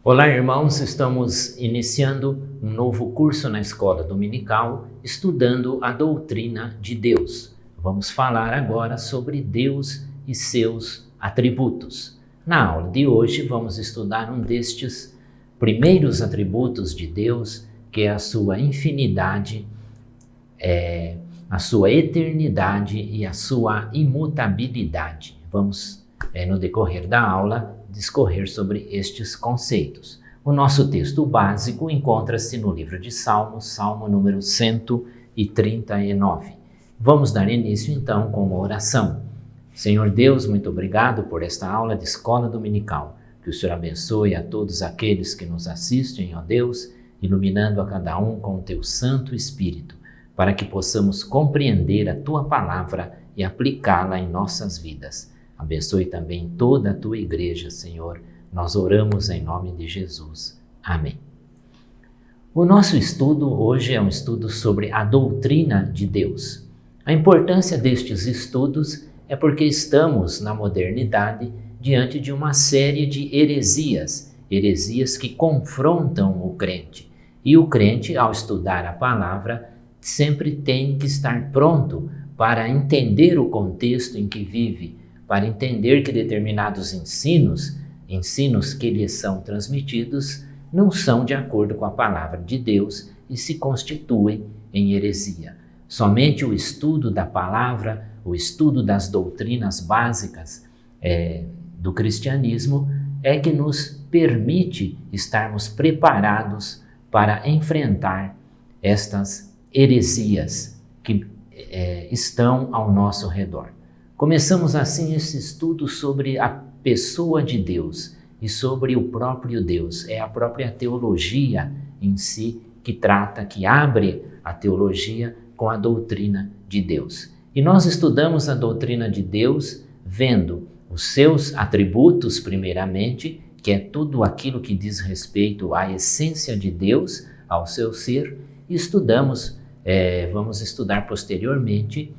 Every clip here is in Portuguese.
Olá, irmãos, estamos iniciando um novo curso na Escola Dominical, estudando a doutrina de Deus. Vamos falar agora sobre Deus e seus atributos. Na aula de hoje, vamos estudar um destes primeiros atributos de Deus, que é a sua infinidade, a sua eternidade e a sua imutabilidade. Vamos, no decorrer da aula, discorrer sobre estes conceitos. O nosso texto básico encontra-se no livro de Salmos, Salmo número 139. Vamos dar início então com uma oração. Senhor Deus, muito obrigado por esta aula de escola dominical. Que o Senhor abençoe a todos aqueles que nos assistem, ó Deus, iluminando a cada um com o teu Santo Espírito, para que possamos compreender a tua palavra e aplicá-la em nossas vidas. Abençoe também toda a tua igreja, Senhor. Nós oramos em nome de Jesus. Amém. O nosso estudo hoje é um estudo sobre a doutrina de Deus. A importância destes estudos é porque estamos, na modernidade, diante de uma série de heresias que confrontam o crente. E o crente, ao estudar a palavra, sempre tem que estar pronto para entender o contexto em que vive, para entender que determinados ensinos que lhes são transmitidos, não são de acordo com a palavra de Deus e se constituem em heresia. Somente o estudo da palavra, o estudo das doutrinas básicas do cristianismo é que nos permite estarmos preparados para enfrentar estas heresias que estão ao nosso redor. Começamos assim esse estudo sobre a pessoa de Deus e sobre o próprio Deus. É a própria teologia em si que abre a teologia com a doutrina de Deus. E nós estudamos a doutrina de Deus vendo os seus atributos primeiramente, que é tudo aquilo que diz respeito à essência de Deus, ao seu ser, e vamos estudar posteriormente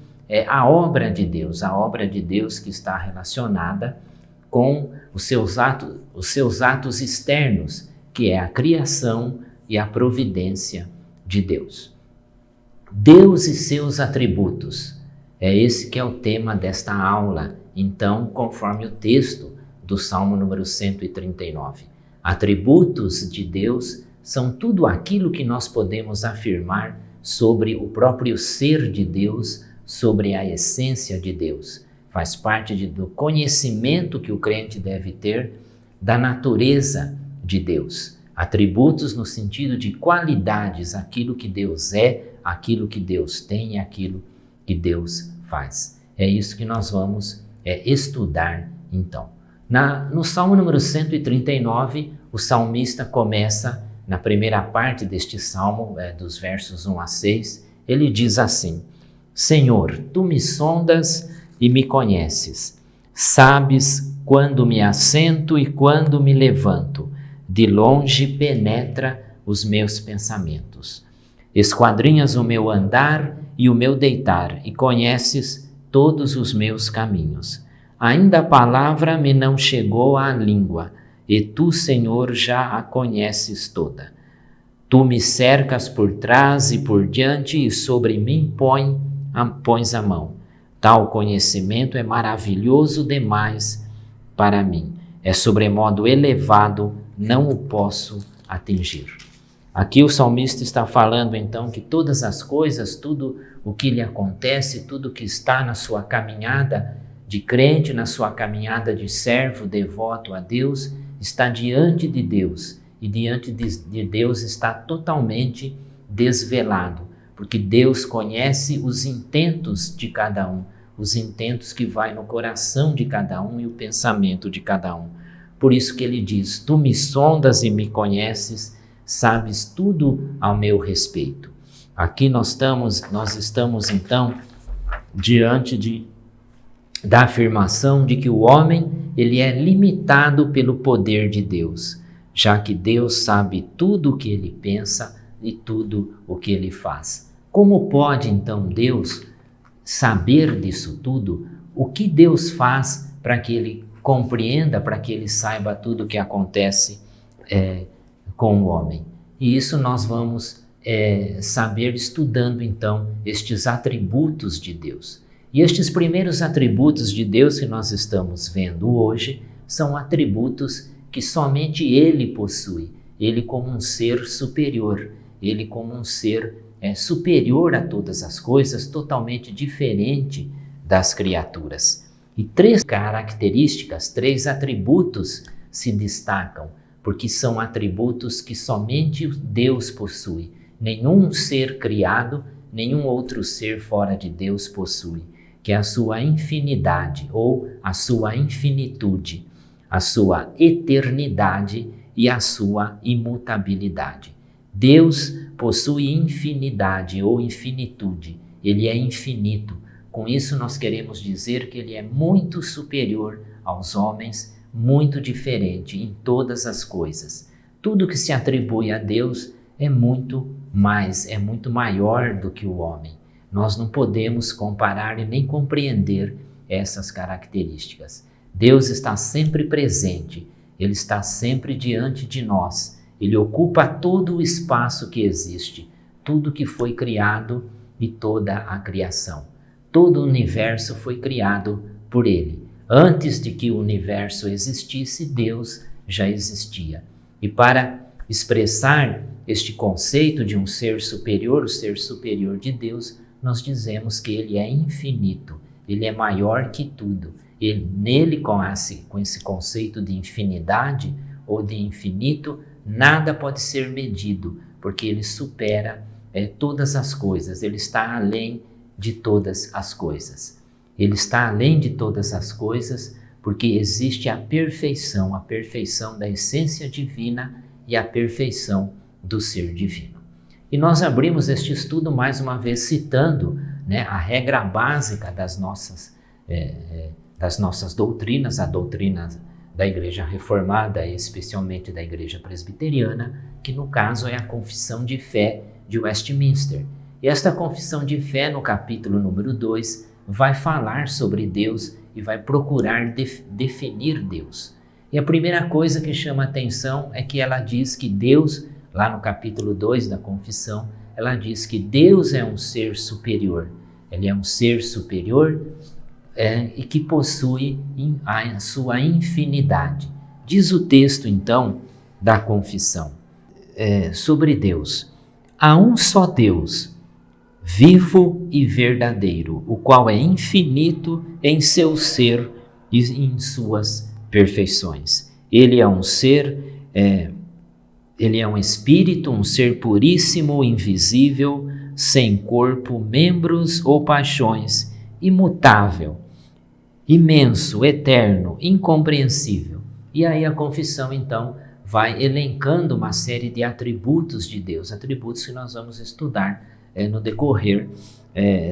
a obra de Deus que está relacionada com os seus atos externos, que é a criação e a providência de Deus. Deus e seus atributos, é esse que é o tema desta aula, então, conforme o texto do Salmo número 139. Atributos de Deus são tudo aquilo que nós podemos afirmar sobre o próprio ser de Deus, sobre a essência de Deus. Faz parte do conhecimento que o crente deve ter da natureza de Deus. Atributos no sentido de qualidades, aquilo que Deus é, aquilo que Deus tem e aquilo que Deus faz. É isso que nós vamos estudar então. No Salmo número 139, o salmista começa, na primeira parte deste salmo, dos versos 1 a 6, ele diz assim: Senhor, tu me sondas e me conheces. Sabes quando me assento e quando me levanto. De longe penetra os meus pensamentos. Esquadrinhas o meu andar e o meu deitar, e conheces todos os meus caminhos. Ainda a palavra me não chegou à língua, e tu, Senhor, já a conheces toda. Tu me cercas por trás e por diante, e sobre mim pões a mão. Tal conhecimento é maravilhoso demais para mim. É sobremodo elevado, não o posso atingir. Aqui o salmista está falando então que todas as coisas, tudo o que lhe acontece, tudo que está na sua caminhada de crente, na sua caminhada de servo devoto a Deus, está diante de Deus. E diante de Deus está totalmente desvelado, porque Deus conhece os intentos de cada um, os intentos que vai no coração de cada um e o pensamento de cada um. Por isso que ele diz: tu me sondas e me conheces, sabes tudo ao meu respeito. Aqui nós estamos então diante da afirmação de que o homem ele é limitado pelo poder de Deus. já que Deus sabe tudo o que ele pensa e tudo o que ele faz. Como pode então Deus saber disso tudo? O que Deus faz para que ele compreenda, para que ele saiba tudo o que acontece com o homem? E isso nós vamos saber estudando então estes atributos de Deus. E estes primeiros atributos de Deus que nós estamos vendo hoje são atributos que somente Ele possui. Ele como um ser superior, Ele como um ser superior a todas as coisas, totalmente diferente das criaturas. E 3 características, 3 atributos se destacam, porque são atributos que somente Deus possui. Nenhum ser criado, nenhum outro ser fora de Deus possui, que é a sua infinidade ou a sua infinitude, a sua eternidade e a sua imutabilidade. Deus possui infinidade ou infinitude, ele é infinito. Com isso nós queremos dizer que ele é muito superior aos homens, muito diferente em todas as coisas. Tudo que se atribui a Deus é muito maior do que o homem. Nós não podemos comparar e nem compreender essas características. Deus está sempre presente, Ele está sempre diante de nós. Ele ocupa todo o espaço que existe, tudo que foi criado e toda a criação. Todo o universo foi criado por Ele. Antes de que o universo existisse, Deus já existia. E para expressar este conceito de um ser superior, o ser superior de Deus, nós dizemos que Ele é infinito, Ele é maior que tudo. Nele, com esse conceito de infinidade ou de infinito, nada pode ser medido, porque Ele supera todas as coisas, Ele está além de todas as coisas. Ele está além de todas as coisas porque existe a perfeição da essência divina e a perfeição do ser divino. E nós abrimos este estudo mais uma vez citando a regra básica das nossas doutrinas, a doutrina da Igreja Reformada e especialmente da Igreja Presbiteriana, que no caso é a Confissão de Fé de Westminster. E esta Confissão de Fé, no capítulo número 2, vai falar sobre Deus e vai procurar definir Deus. E a primeira coisa que chama a atenção é que ela diz que Deus, lá no capítulo 2 da Confissão, ela diz que Deus é um ser superior. Ele é um ser superior e que possui a sua infinidade. Diz o texto, então, da Confissão sobre Deus. Há um só Deus, vivo e verdadeiro, o qual é infinito em seu ser e em suas perfeições. Ele é um ser, ele é um espírito, um ser puríssimo, invisível, sem corpo, membros ou paixões, imutável, imenso, eterno, incompreensível. E aí a confissão, então, vai elencando uma série de atributos de Deus, atributos que nós vamos estudar no decorrer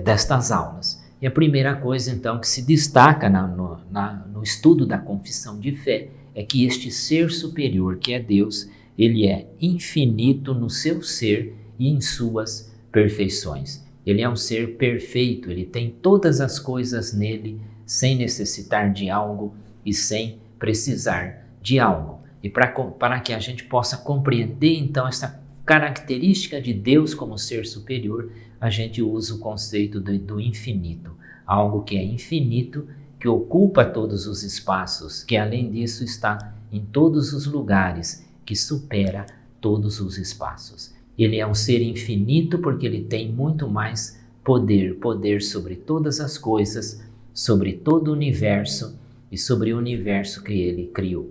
destas aulas. E a primeira coisa, então, que se destaca no estudo da confissão de fé é que este ser superior, que é Deus, ele é infinito no seu ser e em suas perfeições. Ele é um ser perfeito, ele tem todas as coisas nele, sem necessitar de algo e sem precisar de algo. E para que a gente possa compreender, então, essa característica de Deus como ser superior, a gente usa o conceito do infinito. Algo que é infinito, que ocupa todos os espaços, que além disso está em todos os lugares, que supera todos os espaços. Ele é um ser infinito porque ele tem muito mais poder sobre todas as coisas, sobre todo o universo e sobre o universo que ele criou.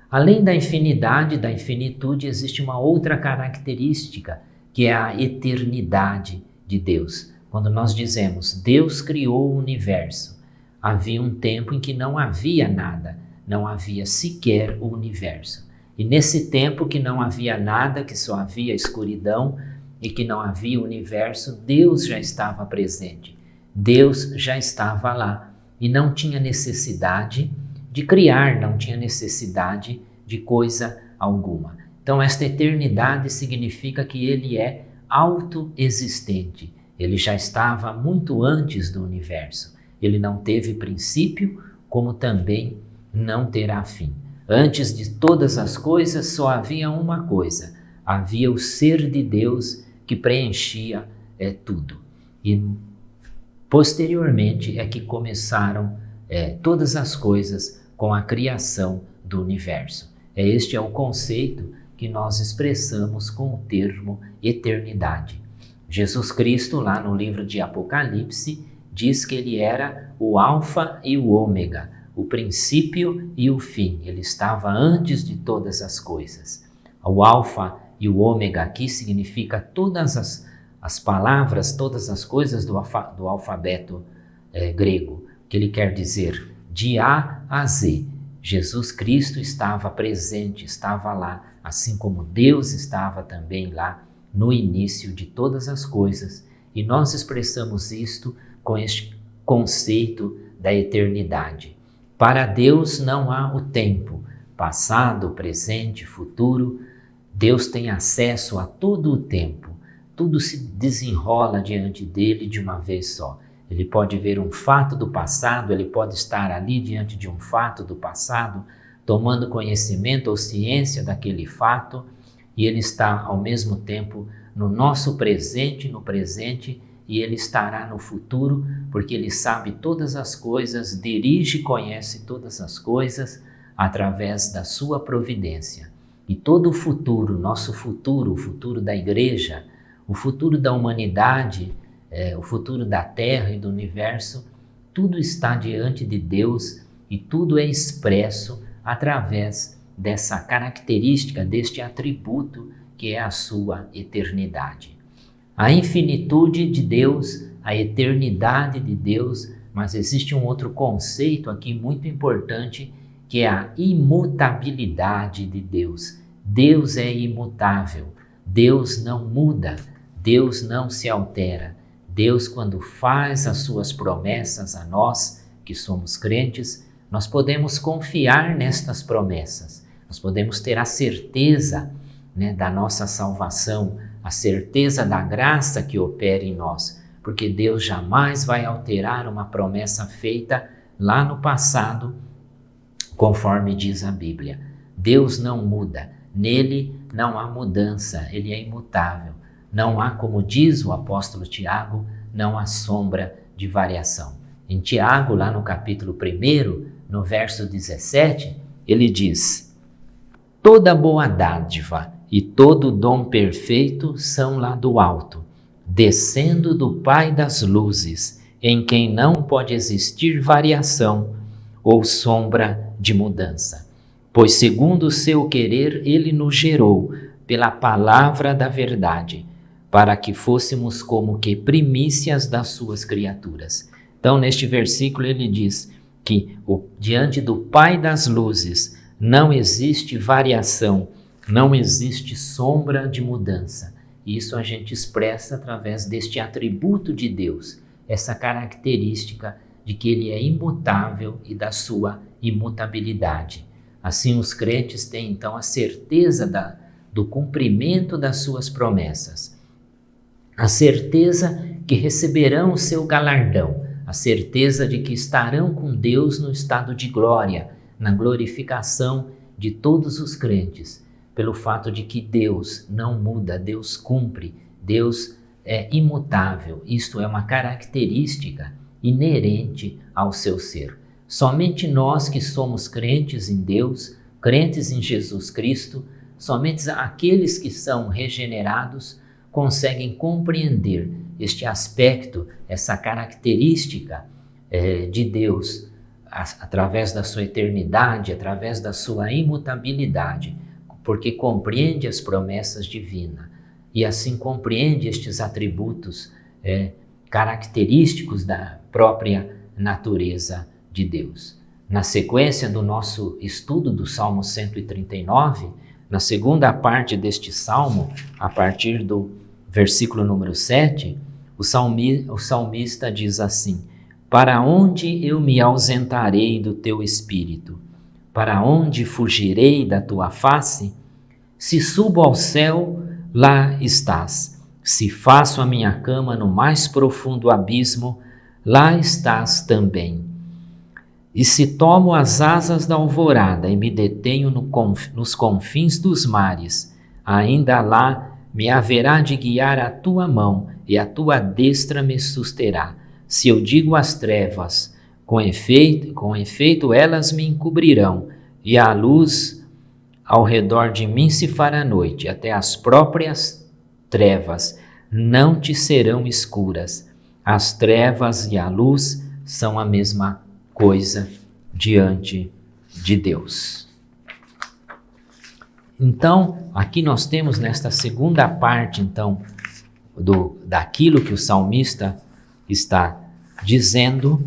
Além da infinidade, da infinitude, existe uma outra característica, que é a eternidade de Deus. Quando nós dizemos Deus criou o universo, havia um tempo em que não havia nada, não havia sequer o universo. E nesse tempo que não havia nada, que só havia escuridão e que não havia universo, Deus já estava presente. Deus já estava lá e não tinha necessidade de criar, não tinha necessidade de coisa alguma. Então, esta eternidade significa que ele é autoexistente. Ele já estava muito antes do universo. Ele não teve princípio, como também não terá fim. Antes de todas as coisas, só havia uma coisa: havia o ser de Deus que preenchia tudo. E posteriormente é que começaram todas as coisas com a criação do universo. Este é o conceito que nós expressamos com o termo eternidade. Jesus Cristo, lá no livro de Apocalipse, diz que ele era o Alfa e o Ômega, o princípio e o fim. Ele estava antes de todas as coisas. O Alfa e o Ômega aqui significa todas as palavras, todas as coisas do alfabeto grego, que ele quer dizer de A a Z. Jesus Cristo estava presente, estava lá, assim como Deus estava também lá no início de todas as coisas, e nós expressamos isto com este conceito da eternidade. Para Deus não há o tempo, passado, presente, futuro. Deus tem acesso a todo o tempo. Tudo se desenrola diante dele de uma vez só. Ele pode ver um fato do passado, ele pode estar ali diante de um fato do passado, tomando conhecimento ou ciência daquele fato, e ele está ao mesmo tempo no nosso presente, e ele estará no futuro, porque ele sabe todas as coisas, dirige e conhece todas as coisas através da sua providência. E todo o futuro, nosso futuro, o futuro da igreja, o futuro da humanidade, o futuro da Terra e do universo, tudo está diante de Deus e tudo é expresso através dessa característica, deste atributo que é a sua eternidade. A infinitude de Deus, a eternidade de Deus, mas existe um outro conceito aqui muito importante, que é a imutabilidade de Deus. Deus é imutável, Deus não muda, Deus não se altera. Deus, quando faz as suas promessas a nós, que somos crentes, nós podemos confiar nestas promessas, nós podemos ter a certeza da nossa salvação, a certeza da graça que opera em nós, porque Deus jamais vai alterar uma promessa feita lá no passado, conforme diz a Bíblia. Deus não muda, nele não há mudança, ele é imutável. Não há, como diz o apóstolo Tiago, não há sombra de variação. Em Tiago, lá no capítulo 1, no verso 17, ele diz: toda boa dádiva e todo dom perfeito são lá do alto, descendo do Pai das luzes, em quem não pode existir variação ou sombra de mudança. Pois segundo o seu querer ele nos gerou pela palavra da verdade, para que fôssemos como que primícias das suas criaturas. Então, neste versículo ele diz que diante do Pai das luzes não existe variação, não existe sombra de mudança. Isso a gente expressa através deste atributo de Deus, essa característica de que ele é imutável e da sua imutabilidade. Assim, os crentes têm então a certeza do cumprimento das suas promessas, a certeza que receberão o seu galardão, a certeza de que estarão com Deus no estado de glória, na glorificação de todos os crentes, pelo fato de que Deus não muda, Deus cumpre, Deus é imutável. Isto é uma característica inerente ao seu ser. Somente nós que somos crentes em Deus, crentes em Jesus Cristo, somente aqueles que são regenerados conseguem compreender este aspecto, essa característica de Deus, através da sua eternidade, através da sua imutabilidade, porque compreende as promessas divinas e assim compreende estes atributos característicos da própria natureza de Deus. Na sequência do nosso estudo do Salmo 139, na segunda parte deste salmo, a partir do versículo número 7, o salmista diz assim: para onde eu me ausentarei do teu espírito? para onde fugirei da tua face? Se subo ao céu, lá estás. Se faço a minha cama no mais profundo abismo, lá estás também. E se tomo as asas da alvorada e me detenho nos confins dos mares, ainda lá me haverá de guiar a tua mão e a tua destra me susterá. Se eu digo às trevas, com efeito elas me encobrirão, e a luz ao redor de mim se fará noite, até as próprias trevas não te serão escuras. As trevas e a luz são a mesma coisa diante de Deus. Então, aqui nós temos nesta segunda parte, então, daquilo que o salmista está dizendo,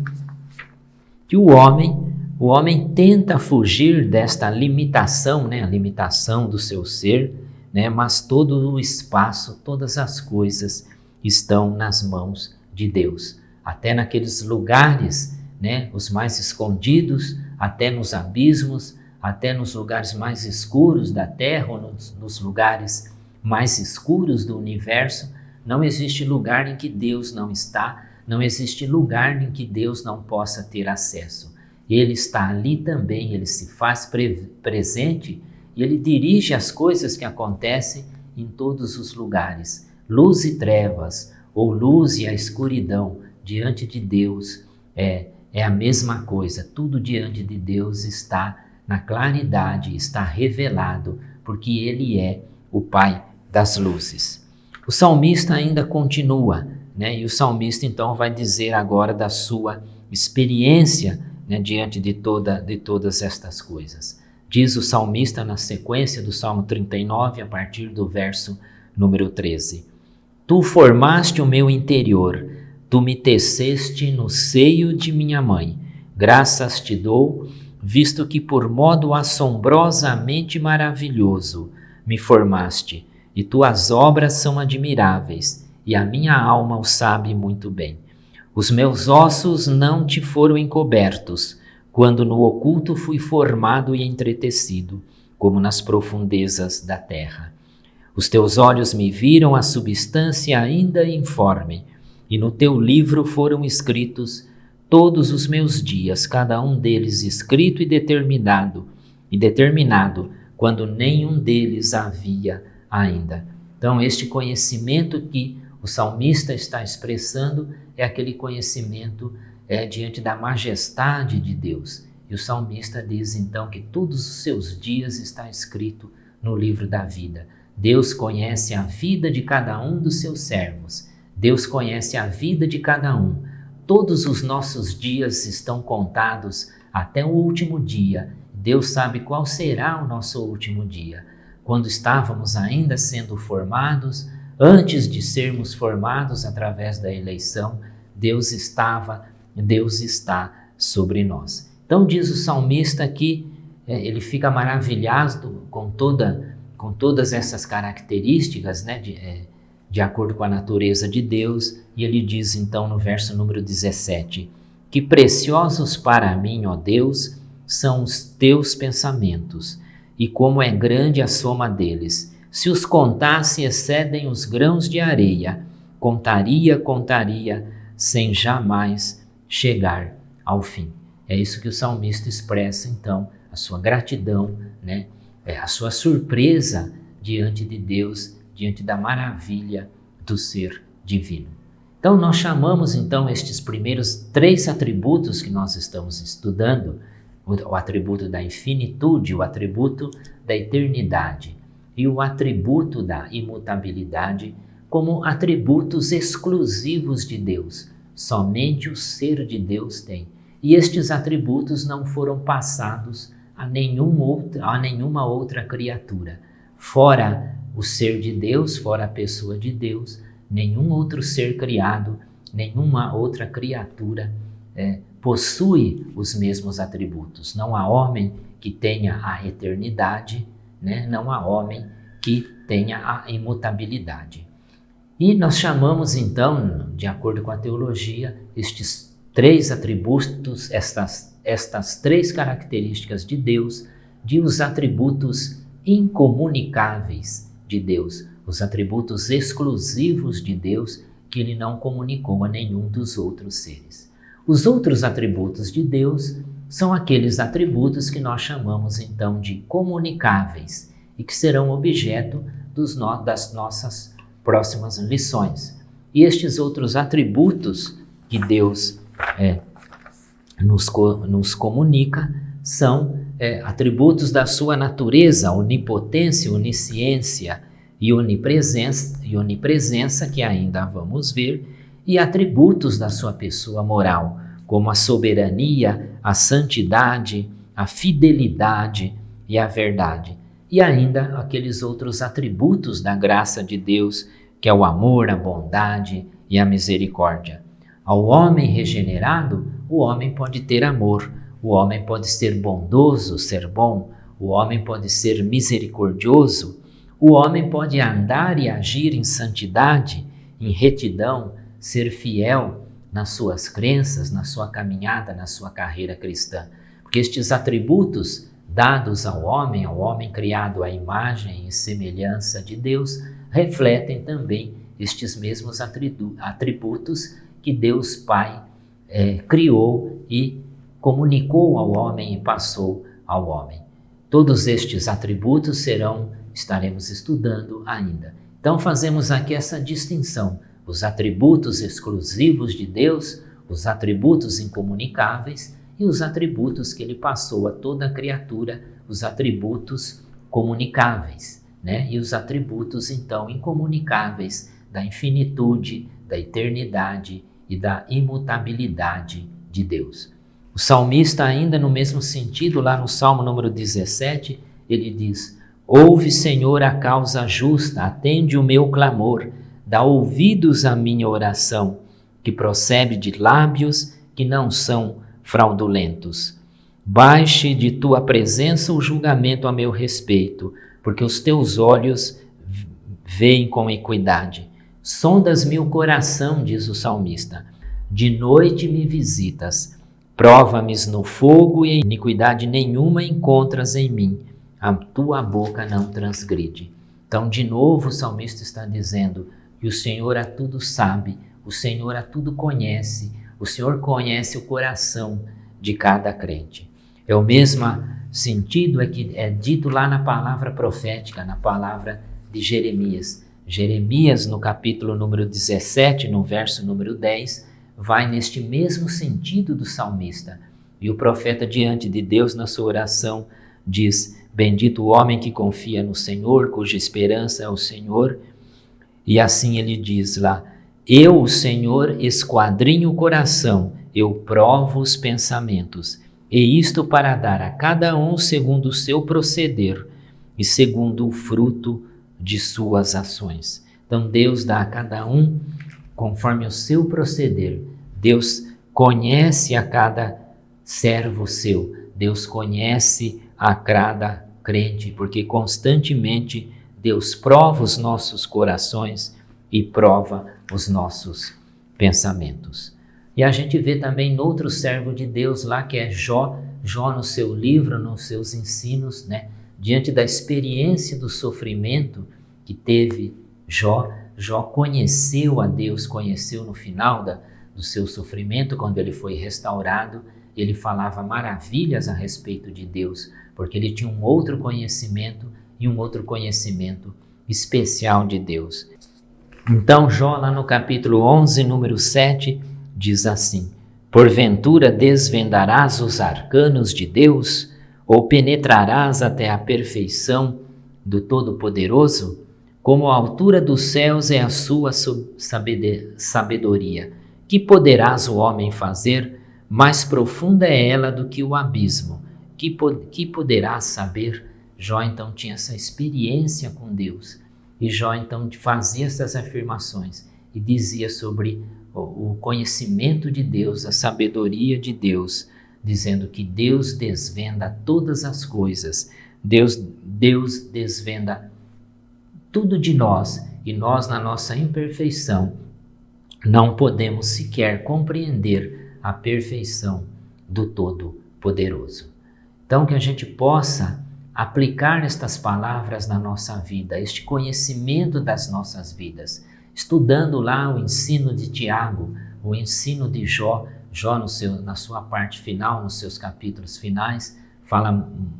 que o homem tenta fugir desta limitação, né, a limitação do seu ser, né, mas todo o espaço, todas as coisas estão nas mãos de Deus. Até naqueles lugares, né, os mais escondidos, até nos abismos, até nos lugares mais escuros da terra, ou nos lugares mais escuros do universo, não existe lugar em que Deus não está, não existe lugar em que Deus não possa ter acesso. Ele está ali também, ele se faz presente e ele dirige as coisas que acontecem em todos os lugares. Luz e trevas, ou luz e a escuridão, diante de Deus é a mesma coisa. Tudo diante de Deus está na claridade, está revelado, porque Ele é o Pai das luzes. O salmista ainda continua, né? E o salmista então vai dizer agora da sua experiência, né, diante de todas estas coisas. Diz o salmista na sequência do Salmo 39, a partir do verso número 13. Tu formaste o meu interior, tu me teceste no seio de minha mãe. Graças te dou, visto que por modo assombrosamente maravilhoso me formaste, e tuas obras são admiráveis, e a minha alma o sabe muito bem. Os meus ossos não te foram encobertos, quando no oculto fui formado e entretecido, como nas profundezas da terra. Os teus olhos me viram a substância ainda informe, e no teu livro foram escritos todos os meus dias, cada um deles escrito e determinado, quando nenhum deles havia ainda. Então, este conhecimento que o salmista está expressando é aquele conhecimento diante da majestade de Deus. E o salmista diz então que todos os seus dias está escrito no livro da vida. Deus conhece a vida de cada um dos seus servos. Deus conhece a vida de cada um. Todos os nossos dias estão contados até o último dia. Deus sabe qual será o nosso último dia. Quando estávamos ainda sendo formados, antes de sermos formados através da eleição, Deus está sobre nós. Então diz o salmista que ele fica maravilhado com todas essas características, né, de acordo com a natureza de Deus, e ele diz então no verso número 17, que preciosos para mim, ó Deus, são os teus pensamentos, e como é grande a soma deles. Se os contasse, excedem os grãos de areia. Contaria, sem jamais chegar ao fim. É isso que o salmista expressa, então, a sua gratidão, né? A sua surpresa diante de Deus, diante da maravilha do ser divino. Então, nós chamamos, então, estes primeiros 3 atributos que nós estamos estudando, o atributo da infinitude, o atributo da eternidade e o atributo da imutabilidade, como atributos exclusivos de Deus. Somente o ser de Deus tem. E estes atributos não foram passados a nenhuma outra criatura. Fora o ser de Deus, fora a pessoa de Deus, nenhum outro ser criado, nenhuma outra criatura possui os mesmos atributos. Não há homem que tenha a eternidade, né? Não há homem que tenha a imutabilidade. E nós chamamos então, de acordo com a teologia, estes 3 atributos, estas estas três características de Deus, de os atributos incomunicáveis de Deus, os atributos exclusivos de Deus que ele não comunicou a nenhum dos outros seres. Os outros atributos de Deus são aqueles atributos que nós chamamos então de comunicáveis e que serão objeto das nossas próximas lições. E estes outros atributos que Deus nos comunica são atributos da sua natureza, onipotência, onisciência e onipresença, que ainda vamos ver, e atributos da sua pessoa moral, como a soberania, a santidade, a fidelidade e a verdade. E ainda aqueles outros atributos da graça de Deus, que é o amor, a bondade e a misericórdia. Ao homem regenerado, o homem pode ter amor, o homem pode ser bondoso, ser bom, o homem pode ser misericordioso, o homem pode andar e agir em santidade, em retidão, ser fiel nas suas crenças, na sua caminhada, na sua carreira cristã. Porque estes atributos dados ao homem criado à imagem e semelhança de Deus, refletem também estes mesmos atributos que Deus Pai criou e comunicou ao homem e passou ao homem. Todos estes atributos estaremos estudando ainda. Então fazemos aqui essa distinção, os atributos exclusivos de Deus, os atributos incomunicáveis e os atributos que ele passou a toda a criatura, os atributos comunicáveis, né? E os atributos então incomunicáveis da infinitude, da eternidade e da imutabilidade de Deus. O salmista, ainda no mesmo sentido, lá no Salmo número 17, ele diz: ouve, Senhor, a causa justa, atende o meu clamor, dá ouvidos à minha oração, que procede de lábios que não são fraudulentos. Baixe de tua presença o julgamento a meu respeito, porque os teus olhos veem com equidade. Sondas-me o coração, diz o salmista, de noite me visitas. Prova-me no fogo e iniquidade nenhuma encontras em mim. A tua boca não transgride. Então, de novo, o salmista está dizendo que o Senhor a tudo sabe, o Senhor a tudo conhece, o Senhor conhece o coração de cada crente. É o mesmo sentido que é dito lá na palavra profética, na palavra de Jeremias. Jeremias, no capítulo número 17, no verso número 10, vai neste mesmo sentido do salmista. E o profeta, diante de Deus, na sua oração, diz: bendito o homem que confia no Senhor, cuja esperança é o Senhor. E assim ele diz lá: eu, o Senhor, esquadrinho o coração, eu provo os pensamentos, e isto para dar a cada um segundo o seu proceder e segundo o fruto de suas ações. Então Deus dá a cada um conforme o seu proceder. Deus conhece a cada servo seu, Deus conhece a cada crente, porque constantemente Deus prova os nossos corações e prova os nossos pensamentos. E a gente vê também no outro servo de Deus lá, que é Jó no seu livro, nos seus ensinos, né? Diante da experiência do sofrimento que teve Jó conheceu a Deus, conheceu no final do seu sofrimento, quando ele foi restaurado, ele falava maravilhas a respeito de Deus, porque ele tinha um outro conhecimento e um outro conhecimento especial de Deus. Então Jó, lá no capítulo 11, número 7, diz assim: porventura desvendarás os arcanos de Deus, ou penetrarás até a perfeição do Todo-Poderoso? Como a altura dos céus é a sua sabedoria, que poderás o homem fazer? Mais profunda é ela do que o abismo. Que poderás saber? Jó então tinha essa experiência com Deus. E Jó então fazia essas afirmações e dizia sobre o conhecimento de Deus, a sabedoria de Deus, dizendo que Deus desvenda todas as coisas. Deus desvenda tudo de nós, e nós, na nossa imperfeição, não podemos sequer compreender a perfeição do poderoso. Então, que a gente possa aplicar estas palavras na nossa vida, este conhecimento das nossas vidas, estudando lá o ensino de Tiago, o ensino de Jó. Jó, na sua parte final, nos seus capítulos finais, fala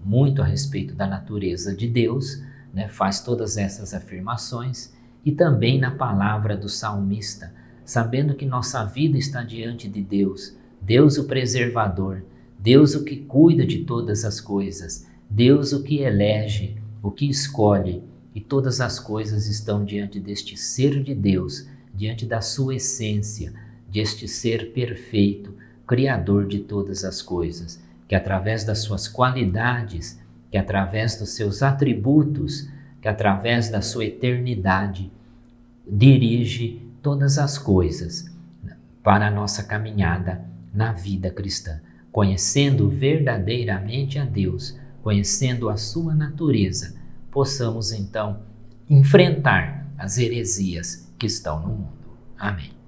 muito a respeito da natureza de Deus, né? Faz todas essas afirmações, e também na palavra do salmista, sabendo que nossa vida está diante de Deus, Deus o preservador, Deus o que cuida de todas as coisas, Deus o que elege, o que escolhe, e todas as coisas estão diante deste ser de Deus, diante da sua essência, deste ser perfeito, criador de todas as coisas, que através das suas qualidades, que através dos seus atributos, que através da sua eternidade, dirige todas as coisas para a nossa caminhada na vida cristã, conhecendo verdadeiramente a Deus, conhecendo a sua natureza, possamos então enfrentar as heresias que estão no mundo. Amém.